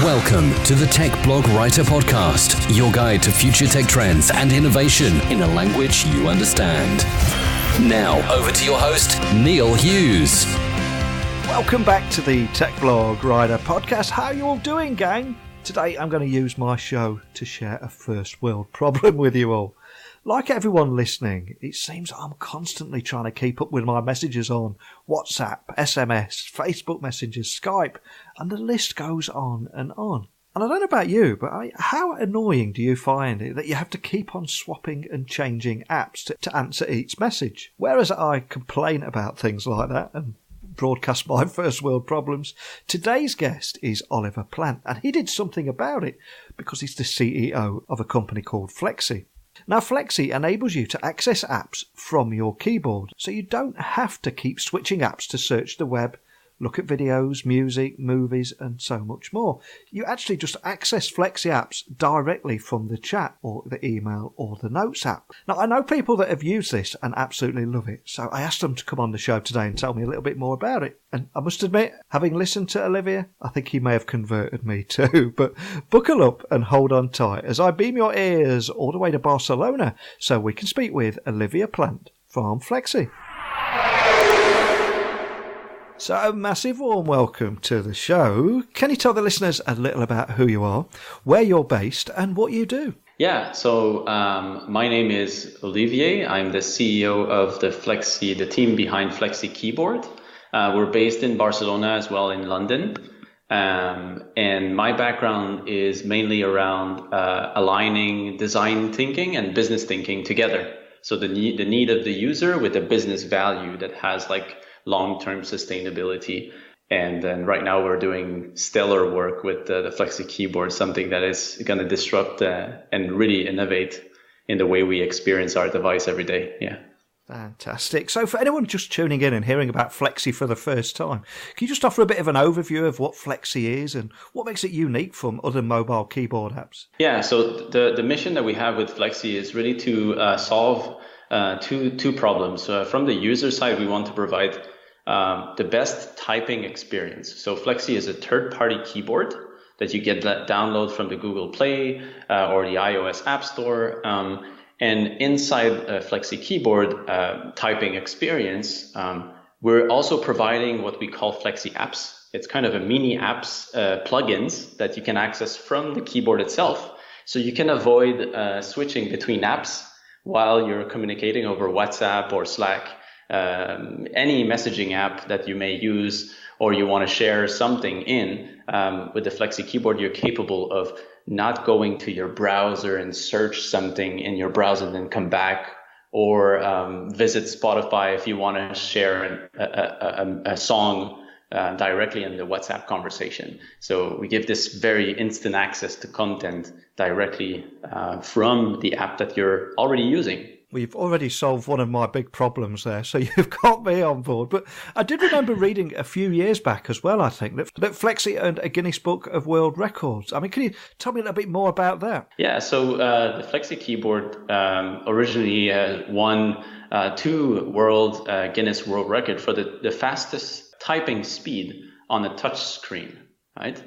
Welcome to the Tech Blog Writer Podcast, your guide to future tech trends and innovation in a language you understand. Now, over to your host, Neil Hughes. Welcome back to the Tech Blog Writer Podcast. How are you all doing, gang? Today I'm going to use my show to share a first world problem with you all. Like everyone listening, it seems I'm constantly trying to keep up with my messages on WhatsApp, SMS, Facebook messages, Skype, and the list goes on and on. And I don't know about you, but how annoying do you find it that you have to keep on swapping and changing apps to answer each message? Whereas I complain about things like that and broadcast my first world problems, today's guest is Olivier Plante, and he did something about it because he's the CEO of a company called Fleksy. Now, Fleksy enables you to access apps from your keyboard, so you don't have to keep switching apps to search the web, look at videos, music, movies, and so much more. You actually just access Fleksy apps directly from the chat or the email or the Notes app. Now, I know people that have used this and absolutely love it, so I asked them to come on the show today and tell me a little bit more about it. And I must admit, having listened to Olivier, I think he may have converted me too. But buckle up and hold on tight as I beam your ears all the way to Barcelona so we can speak with Olivier Plante from Fleksy. So, a massive warm welcome to the show. Can you tell the listeners a little about who you are, where you're based, and what you do? Yeah, so my name is Olivier. I'm the CEO of the team behind Fleksy Keyboard. We're based in Barcelona as well in London. And my background is mainly around aligning design thinking and business thinking together. So the need of the user with a business value that has like long-term sustainability. And then right now we're doing stellar work with the Fleksy Keyboard, something that is going to disrupt and really innovate in the way we experience our device every day. Yeah. Fantastic. So for anyone just tuning in and hearing about Fleksy for the first time, can you just offer a bit of an overview of what Fleksy is and what makes it unique from other mobile keyboard apps? Yeah, so the mission that we have with Fleksy is really to solve two problems. From the user side, we want to provide the best typing experience. So Fleksy is a third-party keyboard that you get download from the Google Play or the iOS App Store. And inside Fleksy Keyboard typing experience, we're also providing what we call Fleksy apps. It's kind of a mini apps plugins that you can access from the keyboard itself. So you can avoid switching between apps while you're communicating over WhatsApp or Slack. Any messaging app that you may use or you want to share something in, with the Fleksy Keyboard, you're capable of not going to your browser and search something in your browser and then come back, or visit Spotify if you want to share a song directly in the WhatsApp conversation. So we give this very instant access to content directly from the app that you're already using. We've already solved one of my big problems there, so you've got me on board. But I did remember reading a few years back as well, I think, that Fleksy earned a Guinness Book of World Records. I mean, can you tell me a little bit more about that? Yeah, so the Fleksy Keyboard originally won 2 world Guinness World Record for the fastest typing speed on a touch screen, right?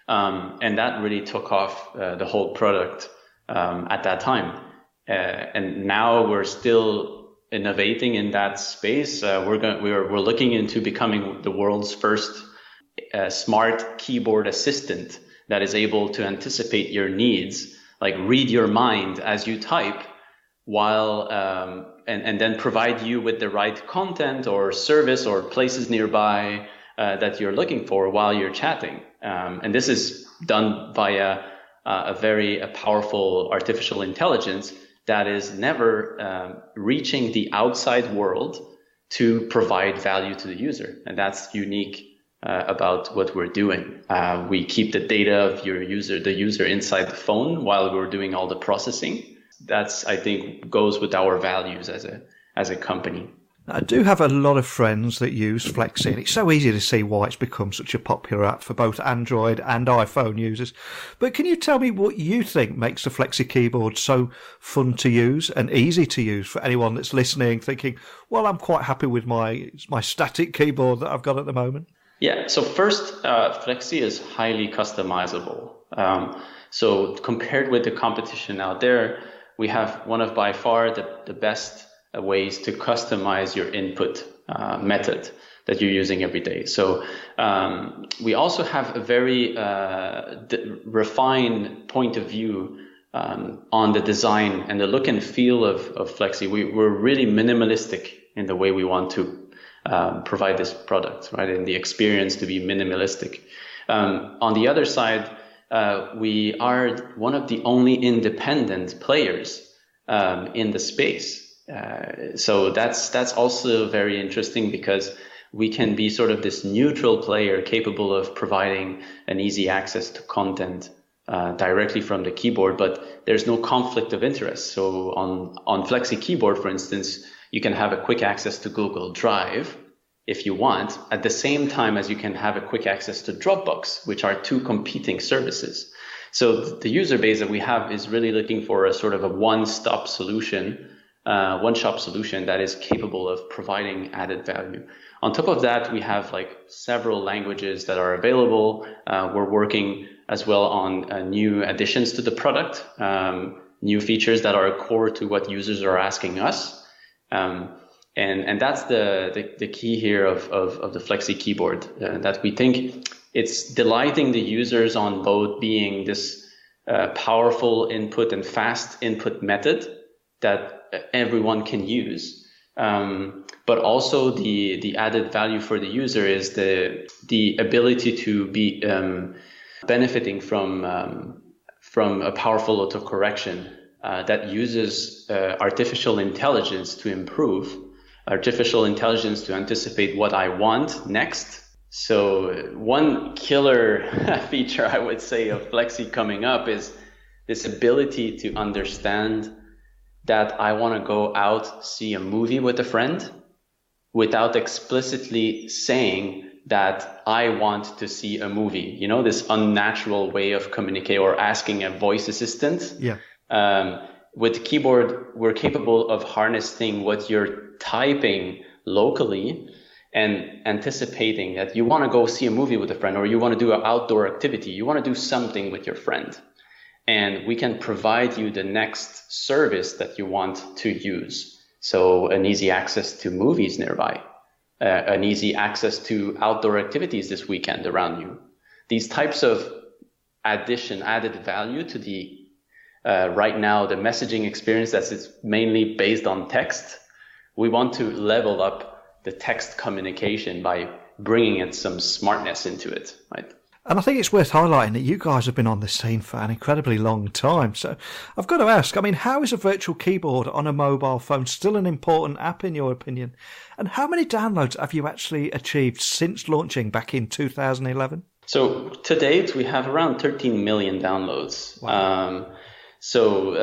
And that really took off the whole product at that time. And now we're still innovating in that space. We're looking into becoming the world's first smart keyboard assistant that is able to anticipate your needs, like read your mind as you type, while and then provide you with the right content or service or places nearby that you're looking for while you're chatting. And this is done via a very powerful artificial intelligence that is never reaching the outside world to provide value to the user. And that's unique about what we're doing. We keep the data of the user inside the phone while we're doing all the processing. That's, I think, goes with our values as a company. I do have a lot of friends that use Fleksy, and it's so easy to see why it's become such a popular app for both Android and iPhone users. But can you tell me what you think makes the Fleksy keyboard so fun to use and easy to use for anyone that's listening, thinking, well, I'm quite happy with my static keyboard that I've got at the moment? Yeah, so first, Fleksy is highly customizable. So compared with the competition out there, we have one of by far the best ways to customize your input method that you're using every day. So we also have a very refined point of view on the design and the look and feel of Fleksy. We're really minimalistic in the way we want to provide this product, right? And the experience to be minimalistic. On the other side, we are one of the only independent players in the space. So that's also very interesting because we can be sort of this neutral player capable of providing an easy access to content directly from the keyboard, but there's no conflict of interest. So on Fleksy Keyboard, for instance, you can have a quick access to Google Drive if you want, at the same time as you can have a quick access to Dropbox, which are two competing services. So the user base that we have is really looking for a sort of a one-stop solution, one-shop solution that is capable of providing added value. On top of that, we have like several languages that are available. We're working as well on new additions to the product, new features that are core to what users are asking us. And that's the key here of the Fleksy Keyboard, that we think it's delighting the users on both being this powerful input and fast input method that everyone can use. But also the added value for the user is the ability to be benefiting from a powerful autocorrection that uses artificial intelligence to improve, artificial intelligence to anticipate what I want next. So one killer feature I would say of Fleksy coming up is this ability to understand that I want to go out, see a movie with a friend without explicitly saying that I want to see a movie. You know, this unnatural way of communicating or asking a voice assistant. Yeah. With the keyboard, we're capable of harnessing what you're typing locally and anticipating that you want to go see a movie with a friend, or you want to do an outdoor activity, you want to do something with your friend. And we can provide you the next service that you want to use. So an easy access to movies nearby, an easy access to outdoor activities this weekend around you. These types of added value to the right now, the messaging experience that's mainly based on text. We want to level up the text communication by bringing in some smartness into it, right? And I think it's worth highlighting that you guys have been on this scene for an incredibly long time. So I've got to ask, I mean, how is a virtual keyboard on a mobile phone still an important app in your opinion? And how many downloads have you actually achieved since launching back in 2011? So to date, we have around 13 million downloads. Wow. So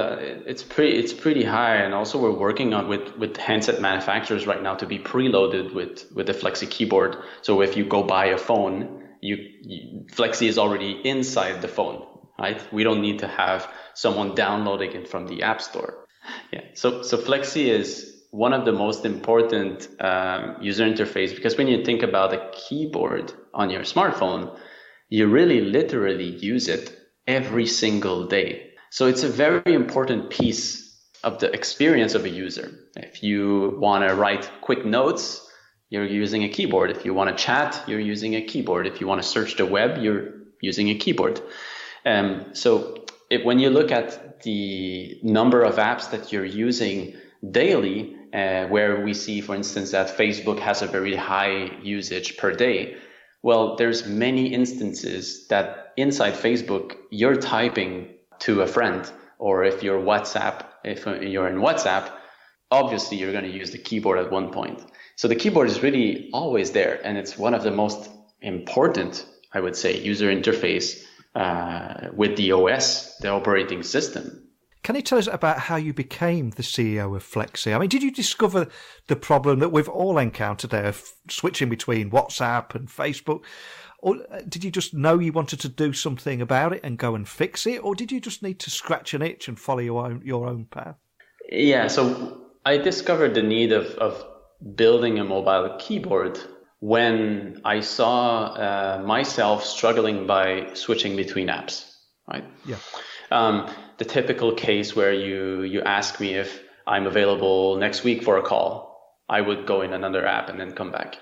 it's pretty high, and also we're working on with handset manufacturers right now to be preloaded with the Fleksy Keyboard. So if you go buy a phone, Fleksy is already inside the phone, right? We don't need to have someone downloading it from the App Store. Yeah. So Fleksy is one of the most important user interface, because when you think about a keyboard on your smartphone, you really literally use it every single day. So it's a very important piece of the experience of a user. If you want to write quick notes, you're using a keyboard. If you want to chat, you're using a keyboard. If you want to search the web, you're using a keyboard. So when you look at the number of apps that you're using daily, where we see, for instance, that Facebook has a very high usage per day, well, there's many instances that inside Facebook, you're typing to a friend, or if you're in WhatsApp, obviously you're going to use the keyboard at one point. So the keyboard is really always there, and it's one of the most important, I would say, user interface with the OS, the operating system. Can you tell us about how you became the CEO of Fleksy? I mean, did you discover the problem that we've all encountered there of switching between WhatsApp and Facebook? Or did you just know you wanted to do something about it and go and fix it? Or did you just need to scratch an itch and follow your own path? Yeah, so I discovered the need of building a mobile keyboard when I saw myself struggling by switching between apps, right? Yeah. The typical case where you ask me if I'm available next week for a call, I would go in another app and then come back.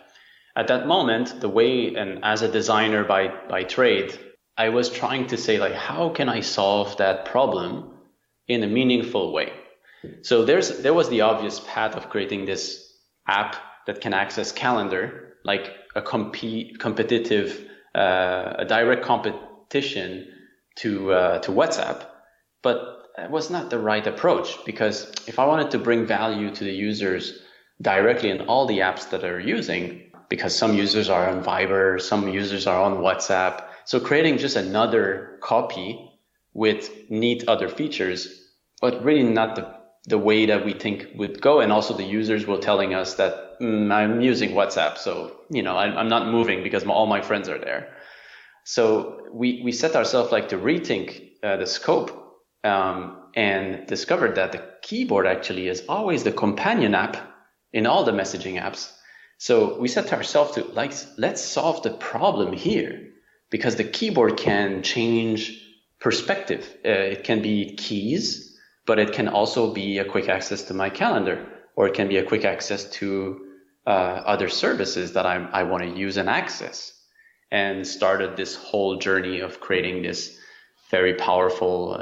At that moment, the way, and as a designer by trade, I was trying to say, like, how can I solve that problem in a meaningful way? So there was the obvious path of creating this app that can access calendar, like a competitive, a direct competition to WhatsApp. But it was not the right approach, because if I wanted to bring value to the users directly in all the apps that they're using, because some users are on Viber, some users are on WhatsApp. So creating just another copy with neat other features, but really not the way that we think would go. And also the users were telling us that I'm using WhatsApp, so I'm not moving because all my friends are there. So we set ourselves like to rethink the scope and discovered that the keyboard actually is always the companion app in all the messaging apps. So we set ourselves to let's solve the problem here, because the keyboard can change perspective. It can be keys, but it can also be a quick access to my calendar, or it can be a quick access to other services that I want to use and access. And started this whole journey of creating this very powerful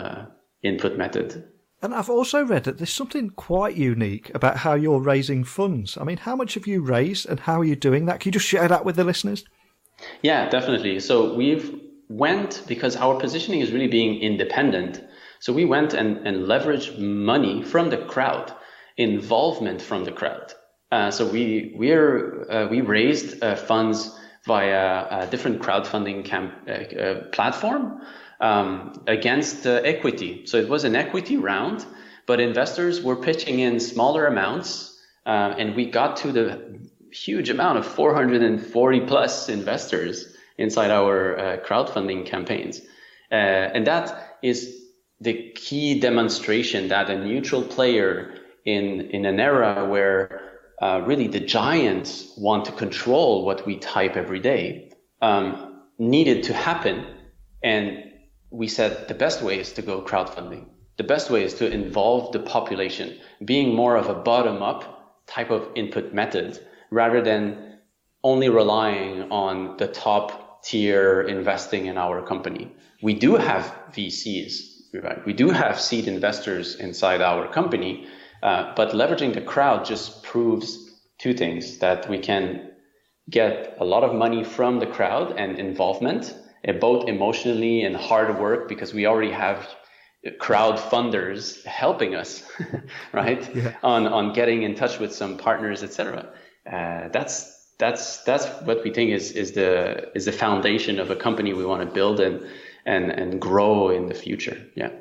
input method. And I've also read that there's something quite unique about how you're raising funds. I mean, how much have you raised and how are you doing that? Can you just share that with the listeners? Yeah, definitely. So because our positioning is really being independent. So we went and leveraged money from the crowd, involvement from the crowd. So we raised funds via a different crowdfunding platform against equity. So it was an equity round, but investors were pitching in smaller amounts, and we got to the huge amount of 440 plus investors inside our crowdfunding campaigns. And that is the key demonstration that a neutral player in an era where really the giants want to control what we type every day needed to happen. And we said the best way is to go crowdfunding. The best way is to involve the population, being more of a bottom-up type of input method rather than only relying on the top tier investing in our company. We do have VCs, right? We do have seed investors inside our company, but leveraging the crowd just proves two things: that we can get a lot of money from the crowd and involvement, both emotionally and hard work, because we already have crowd funders helping us, right? Yeah. On getting in touch with some partners, etc. That's what we think is the foundation of a company we want to build and grow in the future. Yeah.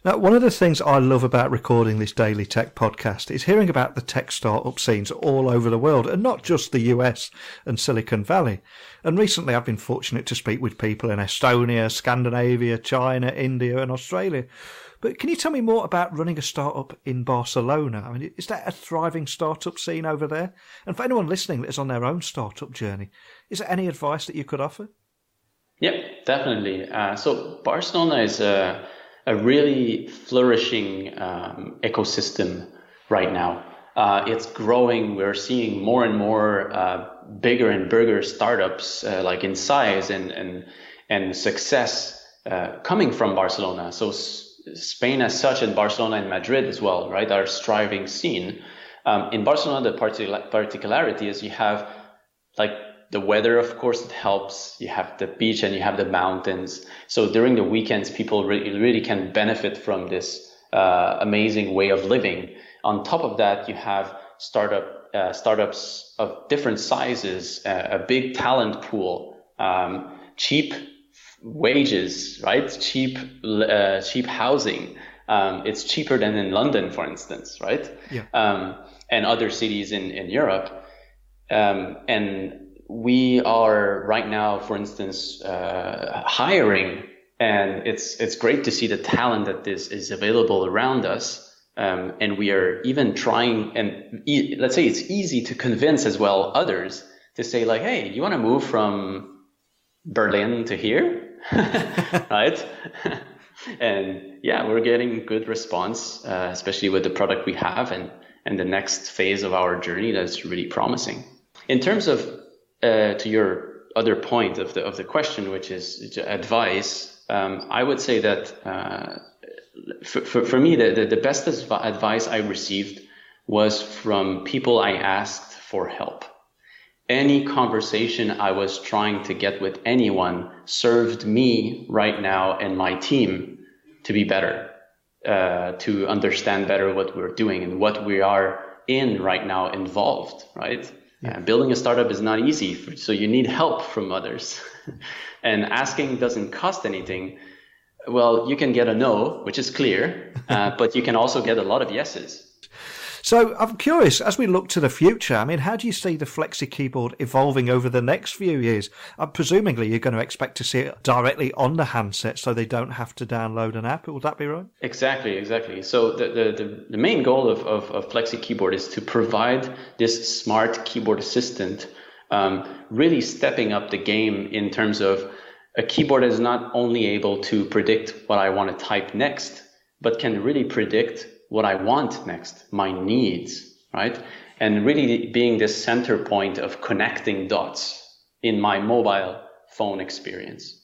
Now, one of the things I love about recording this daily tech podcast is hearing about the tech startup scenes all over the world, and not just the US and Silicon Valley. And recently I've been fortunate to speak with people in Estonia, Scandinavia, China, India and Australia. But can you tell me more about running a startup in Barcelona? I mean, is that a thriving startup scene over there? And for anyone listening that is on their own startup journey, is there any advice that you could offer? Yep, definitely. So Barcelona is a really flourishing ecosystem right now. It's growing. We're seeing more and more bigger and bigger startups like in size and success coming from Barcelona. So Spain as such, and Barcelona and Madrid as well, right, are striving scene. In Barcelona, the particularity is you have like the weather, of course, it helps. You have the beach and you have the mountains. So during the weekends, people really can benefit from this amazing way of living. On top of that, you have startups of different sizes, a big talent pool, cheap wages, right? Cheap housing. It's cheaper than in London, for instance, right? Yeah. And other cities in Europe. And we are right now, for instance, hiring, and it's great to see the talent that is available around us. And we are even trying, and let's say it's easy to convince as well others to say like, hey, you want to move from Berlin to here, right? And yeah, we're getting good response, especially with the product we have and the next phase of our journey that's really promising. In terms of to your other point of the question, which is advice, I would say that for me, the best advice I received was from people I asked for help. Any conversation I was trying to get with anyone served me right now and my team to be better, to understand better what we're doing and what we are in right now involved, right? Yeah. Building a startup is not easy, so you need help from others. And asking doesn't cost anything. Well, you can get a no, which is clear, but you can also get a lot of yeses. So I'm curious, as we look to the future, I mean, how do you see the Fleksy Keyboard evolving over the next few years? Presumably, you're going to expect to see it directly on the handset so they don't have to download an app. Would that be right? Exactly. So the main goal of Fleksy Keyboard is to provide this smart keyboard assistant, really stepping up the game in terms of a keyboard is not only able to predict what I want to type next, but can really predict what I want next, my needs, right? And really being this center point of connecting dots in my mobile phone experience.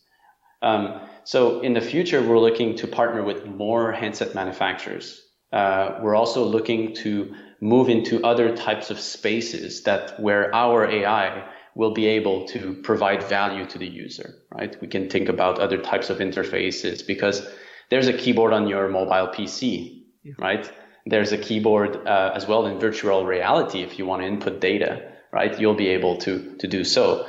So in the future, we're looking to partner with more handset manufacturers. We're also looking to move into other types of spaces where our AI will be able to provide value to the user, right? We can think about other types of interfaces because there's a keyboard on your mobile PC, right? There's a keyboard as well in virtual reality. If you want to input data, right, you'll be able to do so.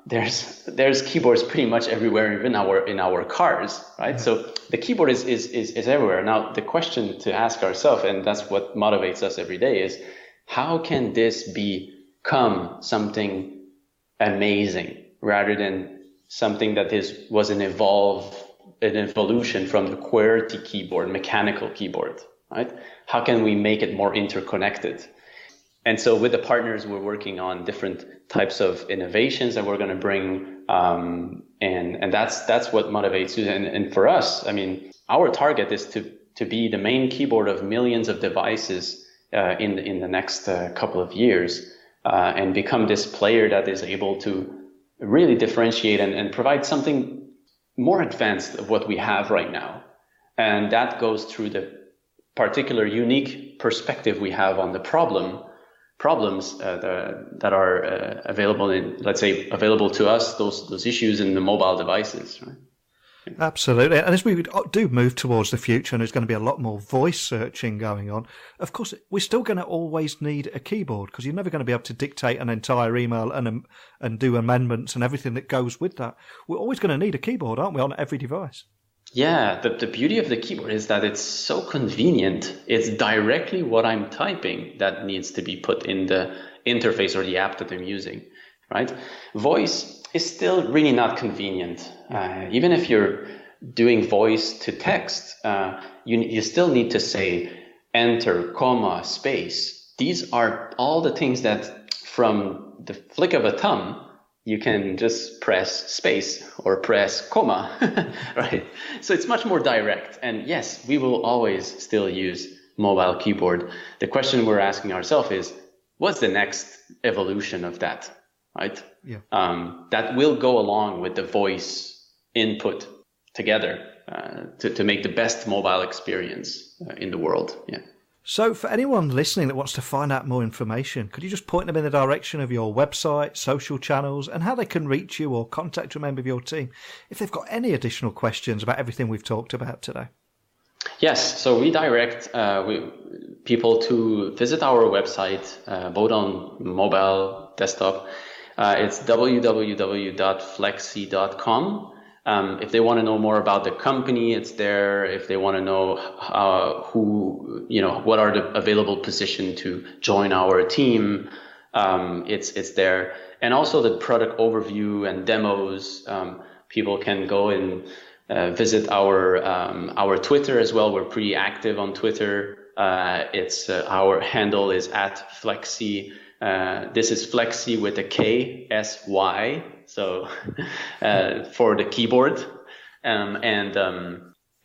There's keyboards pretty much everywhere, even in our cars, right? So the keyboard is everywhere. Now the question to ask ourselves, and that's what motivates us every day, is how can this become something amazing rather than something that was an evolution from the QWERTY keyboard, mechanical keyboard, right? How can we make it more interconnected? And so with the partners, we're working on different types of innovations that we're going to bring. And that's what motivates you. And for us, I mean, our target is to be the main keyboard of millions of devices in the next couple of years, and become this player that is able to really differentiate and provide something more advanced of what we have right now. And that goes through the particular unique perspective we have on the problems that are available to us, those issues in the mobile devices, right? Absolutely. And as we do move towards the future and there's going to be a lot more voice searching going on, of course, we're still going to always need a keyboard because you're never going to be able to dictate an entire email and do amendments and everything that goes with that. We're always going to need a keyboard, aren't we, on every device? Yeah, the beauty of the keyboard is that it's so convenient. It's directly what I'm typing that needs to be put in the interface or the app that I'm using, right? Voice is still really not convenient. Even if you're doing voice to text, you still need to say enter, comma, space. These are all the things that from the flick of a thumb, you can just press space or press comma, right? So it's much more direct. And yes, we will always still use mobile keyboard. The question we're asking ourselves is, what's the next evolution of that, right? Yeah. That will go along with the voice input together to make the best mobile experience in the world. Yeah. So for anyone listening that wants to find out more information, could you just point them in the direction of your website, social channels, and how they can reach you or contact a member of your team if they've got any additional questions about everything we've talked about today? Yes, so we direct people to visit our website, both on mobile, desktop. It's www.fleksy.com. If they want to know more about the company, it's there. If they want to know what are the available positions to join our team, it's there. And also the product overview and demos. People can go and visit our Twitter as well. We're pretty active on Twitter. Our handle is @Fleksy. This is Fleksy with a K, S-Y, so for the keyboard. And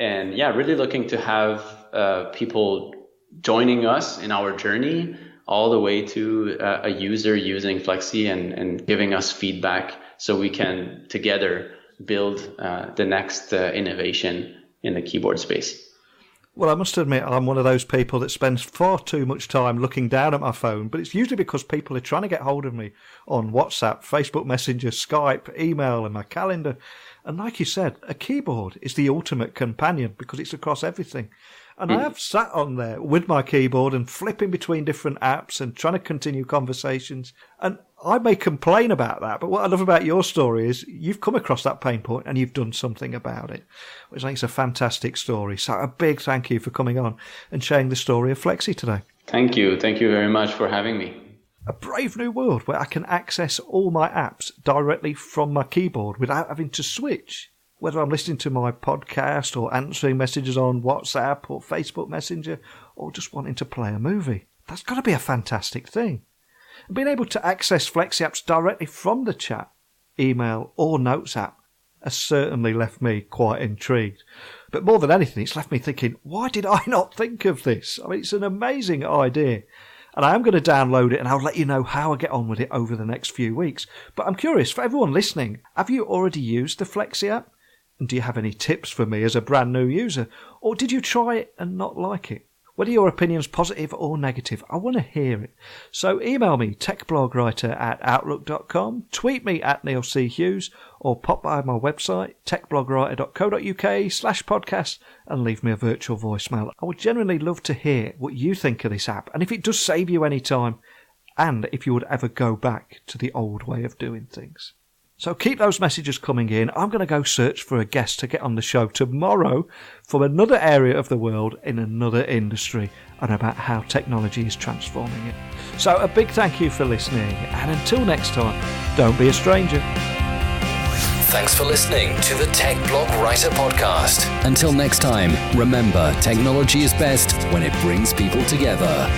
really looking to have people joining us in our journey all the way to a user using Fleksy and giving us feedback so we can together build the next innovation in the keyboard space. Well, I must admit, I'm one of those people that spends far too much time looking down at my phone, but it's usually because people are trying to get hold of me on WhatsApp, Facebook Messenger, Skype, email, and my calendar. And like you said, a keyboard is the ultimate companion because it's across everything. And I have sat on there with my keyboard and flipping between different apps and trying to continue conversations. And I may complain about that, but what I love about your story is you've come across that pain point and you've done something about it, which I think is a fantastic story. So a big thank you for coming on and sharing the story of Fleksy today. Thank you. Thank you very much for having me. A brave new world where I can access all my apps directly from my keyboard without having to switch. Whether I'm listening to my podcast or answering messages on WhatsApp or Facebook Messenger or just wanting to play a movie. That's got to be a fantastic thing. And being able to access Fleksy apps directly from the chat, email or notes app has certainly left me quite intrigued. But more than anything, it's left me thinking, why did I not think of this? I mean, it's an amazing idea. And I am going to download it and I'll let you know how I get on with it over the next few weeks. But I'm curious, for everyone listening, have you already used the Fleksy app? And do you have any tips for me as a brand new user? Or did you try it and not like it? Whether your opinion's positive or negative, I want to hear it. So email me, techblogwriter@outlook.com, tweet me at Neil C. Hughes, or pop by my website, techblogwriter.co.uk/podcast, and leave me a virtual voicemail. I would genuinely love to hear what you think of this app, and if it does save you any time, and if you would ever go back to the old way of doing things. So keep those messages coming in. I'm going to go search for a guest to get on the show tomorrow from another area of the world in another industry and about how technology is transforming it. So a big thank you for listening, and until next time, don't be a stranger. Thanks for listening to the Tech Blog Writer Podcast. Until next time, remember, technology is best when it brings people together.